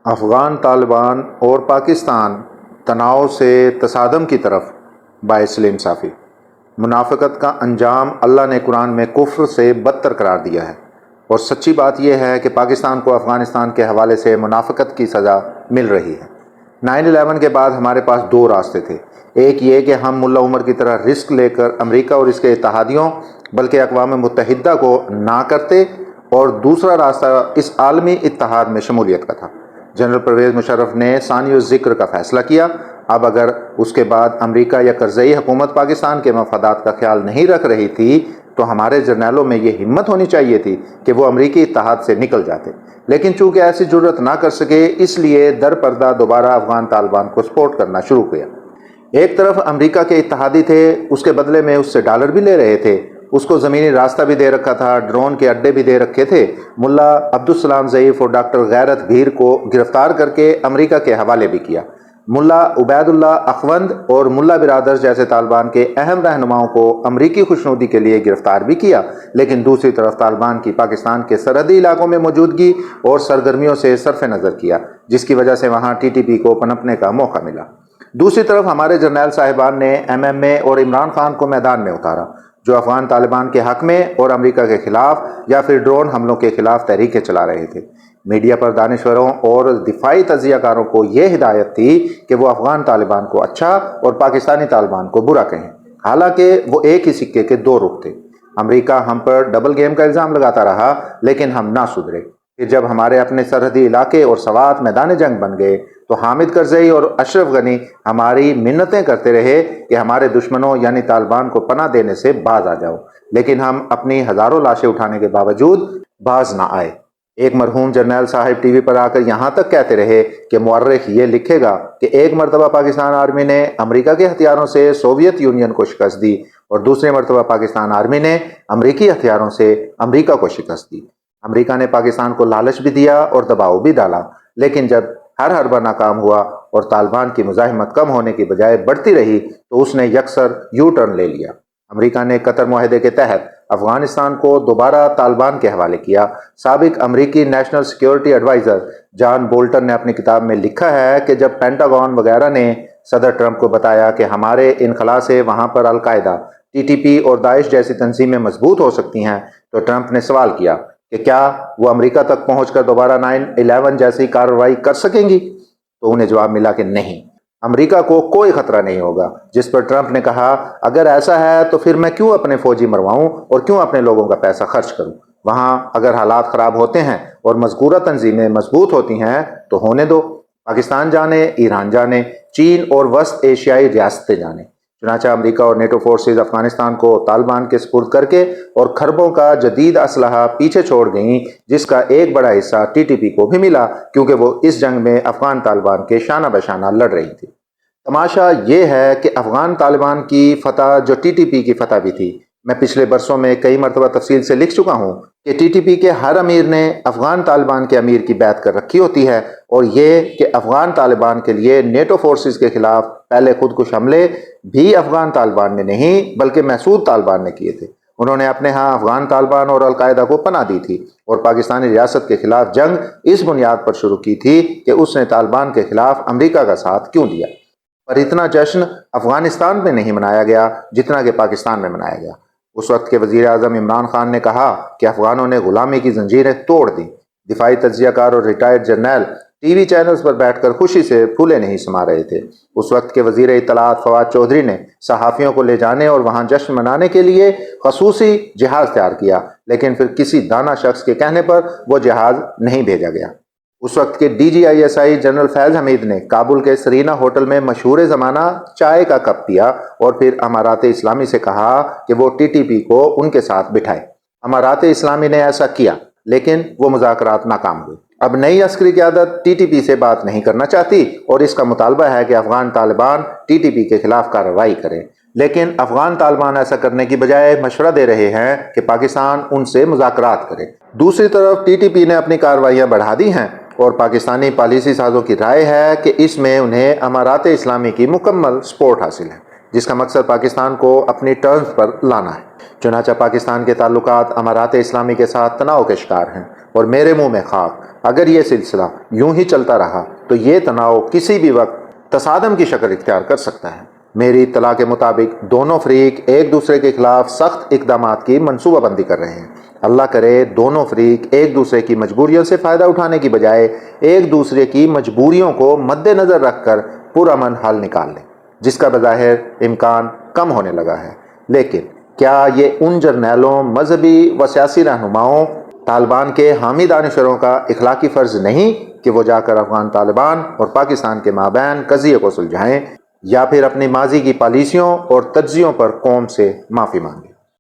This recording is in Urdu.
افغان طالبان اور پاکستان تناؤ سے تصادم کی طرف باعث انصافی۔ منافقت کا انجام اللہ نے قرآن میں کفر سے بدتر قرار دیا ہے، اور سچی بات یہ ہے کہ پاکستان کو افغانستان کے حوالے سے منافقت کی سزا مل رہی ہے۔ 9/11 کے بعد ہمارے پاس دو راستے تھے، ایک یہ کہ ہم ملا عمر کی طرح رسک لے کر امریکہ اور اس کے اتحادیوں بلکہ اقوام متحدہ کو نہ کرتے، اور دوسرا راستہ اس عالمی اتحاد میں شمولیت کا تھا۔ جنرل پرویز مشرف نے ثانی ذکر کا فیصلہ کیا۔ اب اگر اس کے بعد امریکہ یا کرزئی حکومت پاکستان کے مفادات کا خیال نہیں رکھ رہی تھی تو ہمارے جرنیلوں میں یہ ہمت ہونی چاہیے تھی کہ وہ امریکی اتحاد سے نکل جاتے، لیکن چونکہ ایسی جرت نہ کر سکے اس لیے در پردہ دوبارہ افغان طالبان کو سپورٹ کرنا شروع کیا۔ ایک طرف امریکہ کے اتحادی تھے، اس کے بدلے میں اس سے ڈالر بھی لے رہے تھے، اس کو زمینی راستہ بھی دے رکھا تھا، ڈرون کے اڈے بھی دے رکھے تھے۔ ملا عبدالسلام ضعیف اور ڈاکٹر غیرت بھیر کو گرفتار کر کے امریکہ کے حوالے بھی کیا۔ ملا عبید اللہ اخوند اور ملا برادرز جیسے طالبان کے اہم رہنماؤں کو امریکی خوشنودی کے لیے گرفتار بھی کیا، لیکن دوسری طرف طالبان کی پاکستان کے سرحدی علاقوں میں موجودگی اور سرگرمیوں سے صرف نظر کیا، جس کی وجہ سے وہاں TTP کو پنپنے کا موقع ملا۔ دوسری طرف ہمارے جرنیل صاحبان نے MMA اور عمران خان کو میدان میں اتارا، جو افغان طالبان کے حق میں اور امریکہ کے خلاف یا پھر ڈرون حملوں کے خلاف تحریکیں چلا رہے تھے۔ میڈیا پر دانشوروں اور دفاعی تجزیہ کاروں کو یہ ہدایت تھی کہ وہ افغان طالبان کو اچھا اور پاکستانی طالبان کو برا کہیں، حالانکہ وہ ایک ہی سکے کے دو رخ تھے۔ امریکہ ہم پر ڈبل گیم کا الزام لگاتا رہا، لیکن ہم نہ سدھرے۔ پھر جب ہمارے اپنے سرحدی علاقے اور سوات میدان جنگ بن گئے تو حامد کرزئی اور اشرف غنی ہماری منتیں کرتے رہے کہ ہمارے دشمنوں یعنی طالبان کو پناہ دینے سے باز آ جاؤ، لیکن ہم اپنی ہزاروں لاشیں اٹھانے کے باوجود باز نہ آئے۔ ایک مرحوم جرنیل صاحب ٹی وی پر آ کر یہاں تک کہتے رہے کہ مورخ یہ لکھے گا کہ ایک مرتبہ پاکستان آرمی نے امریکہ کے ہتھیاروں سے سوویت یونین کو شکست دی اور دوسرے مرتبہ پاکستان آرمی نے امریکی ہتھیاروں سے امریکہ کو شکست دی۔ امریکہ نے پاکستان کو لالچ بھی دیا اور دباؤ بھی ڈالا، لیکن جب ہر حربہ ناکام ہوا اور طالبان کی مزاحمت کم ہونے کی بجائے بڑھتی رہی تو اس نے یکسر یو ٹرن لے لیا۔ امریکہ نے قطر معاہدے کے تحت افغانستان کو دوبارہ طالبان کے حوالے کیا۔ سابق امریکی national security advisor John Bolton نے اپنی کتاب میں لکھا ہے کہ جب پینٹاگون وغیرہ نے صدر ٹرمپ کو بتایا کہ ہمارے انخلا سے وہاں پر القاعدہ، TTP اور داعش جیسی تنظیمیں مضبوط ہو سکتی ہیں، تو ٹرمپ نے سوال کیا کہ کیا وہ امریکہ تک پہنچ کر دوبارہ 9/11 جیسی کارروائی کر سکیں گی؟ تو انہیں جواب ملا کہ نہیں، امریکہ کو کوئی خطرہ نہیں ہوگا، جس پر ٹرمپ نے کہا اگر ایسا ہے تو پھر میں کیوں اپنے فوجی مرواؤں اور کیوں اپنے لوگوں کا پیسہ خرچ کروں؟ وہاں اگر حالات خراب ہوتے ہیں اور مذکورہ تنظیمیں مضبوط ہوتی ہیں تو ہونے دو، پاکستان جانے، ایران جانے، چین اور وسط ایشیائی ریاستیں جانے۔ چنانچہ امریکہ اور نیٹو فورسز افغانستان کو طالبان کے سپرد کر کے اور خربوں کا جدید اسلحہ پیچھے چھوڑ گئیں، جس کا ایک بڑا حصہ TTP کو بھی ملا کیونکہ وہ اس جنگ میں افغان طالبان کے شانہ بشانہ لڑ رہی تھی۔ تماشا یہ ہے کہ افغان طالبان کی فتح جو TTP کی فتح بھی تھی۔ میں پچھلے برسوں میں کئی مرتبہ تفصیل سے لکھ چکا ہوں کہ TTP کے ہر امیر نے افغان طالبان کے امیر کی بیعت کر رکھی ہوتی ہے، اور یہ کہ افغان طالبان کے لیے نیٹو فورسز کے خلاف پہلے خودکش حملے بھی افغان طالبان نے نہیں بلکہ محسود طالبان نے کیے تھے۔ انہوں نے اپنے ہاں افغان طالبان اور القاعدہ کو پناہ دی تھی اور پاکستانی ریاست کے خلاف جنگ اس بنیاد پر شروع کی تھی کہ اس نے طالبان کے خلاف امریکہ کا ساتھ کیوں دیا۔ پر اتنا جشن افغانستان میں نہیں منایا گیا جتنا کہ پاکستان میں منایا گیا۔ اس وقت کے وزیر اعظم عمران خان نے کہا کہ افغانوں نے غلامی کی زنجیریں توڑ دیں۔ دفاعی تجزیہ کار اور ریٹائرڈ جرنیل ٹی وی چینلز پر بیٹھ کر خوشی سے پھولے نہیں سما رہے تھے۔ اس وقت کے وزیر اطلاعات فواد چودھری نے صحافیوں کو لے جانے اور وہاں جشن منانے کے لیے خصوصی جہاز تیار کیا، لیکن پھر کسی دانا شخص کے کہنے پر وہ جہاز نہیں بھیجا گیا۔ اس وقت کے DGISI جنرل فیض حمید نے کابل کے سرینا ہوٹل میں مشہور زمانہ چائے کا کپ پیا اور پھر امارات اسلامی سے کہا کہ وہ TTP کو ان کے ساتھ بٹھائے۔ امارات اسلامی نے ایسا کیا، لیکن وہ مذاکرات ناکام ہوئے۔ اب نئی عسکری قیادت TTP سے بات نہیں کرنا چاہتی اور اس کا مطالبہ ہے کہ افغان طالبان TTP کے خلاف کارروائی کریں، لیکن افغان طالبان ایسا کرنے کی بجائے مشورہ دے رہے ہیں کہ پاکستان ان سے مذاکرات کرے۔ دوسری طرف TTP نے اپنی کارروائیاں بڑھا دی ہیں اور پاکستانی پالیسی سازوں کی رائے ہے کہ اس میں انہیں امارات اسلامی کی مکمل سپورٹ حاصل ہے، جس کا مقصد پاکستان کو اپنی ٹرمز پر لانا ہے۔ چنانچہ پاکستان کے تعلقات امارات اسلامی کے ساتھ تناؤ کے شکار ہیں۔ اور میرے منہ میں خاک۔ اگر یہ سلسلہ یوں ہی چلتا رہا تو یہ تناؤ کسی بھی وقت تصادم کی شکل اختیار کر سکتا ہے۔ میری اطلاع کے مطابق دونوں فریق ایک دوسرے کے خلاف سخت اقدامات کی منصوبہ بندی کر رہے ہیں۔ اللہ کرے دونوں فریق ایک دوسرے کی مجبوریوں سے فائدہ اٹھانے کی بجائے ایک دوسرے کی مجبوریوں کو مد نظر رکھ کر پرامن حل نکال لیں، جس کا بظاہر امکان کم ہونے لگا ہے۔ لیکن کیا یہ ان جرنیلوں، مذہبی و سیاسی رہنماؤں، طالبان کے حامی دانشوروں کا اخلاقی فرض نہیں کہ وہ جا کر افغان طالبان اور پاکستان کے مابین قضیے کو سلجھائیں، یا پھر اپنی ماضی کی پالیسیوں اور تجزیوں پر قوم سے معافی مانگیں؟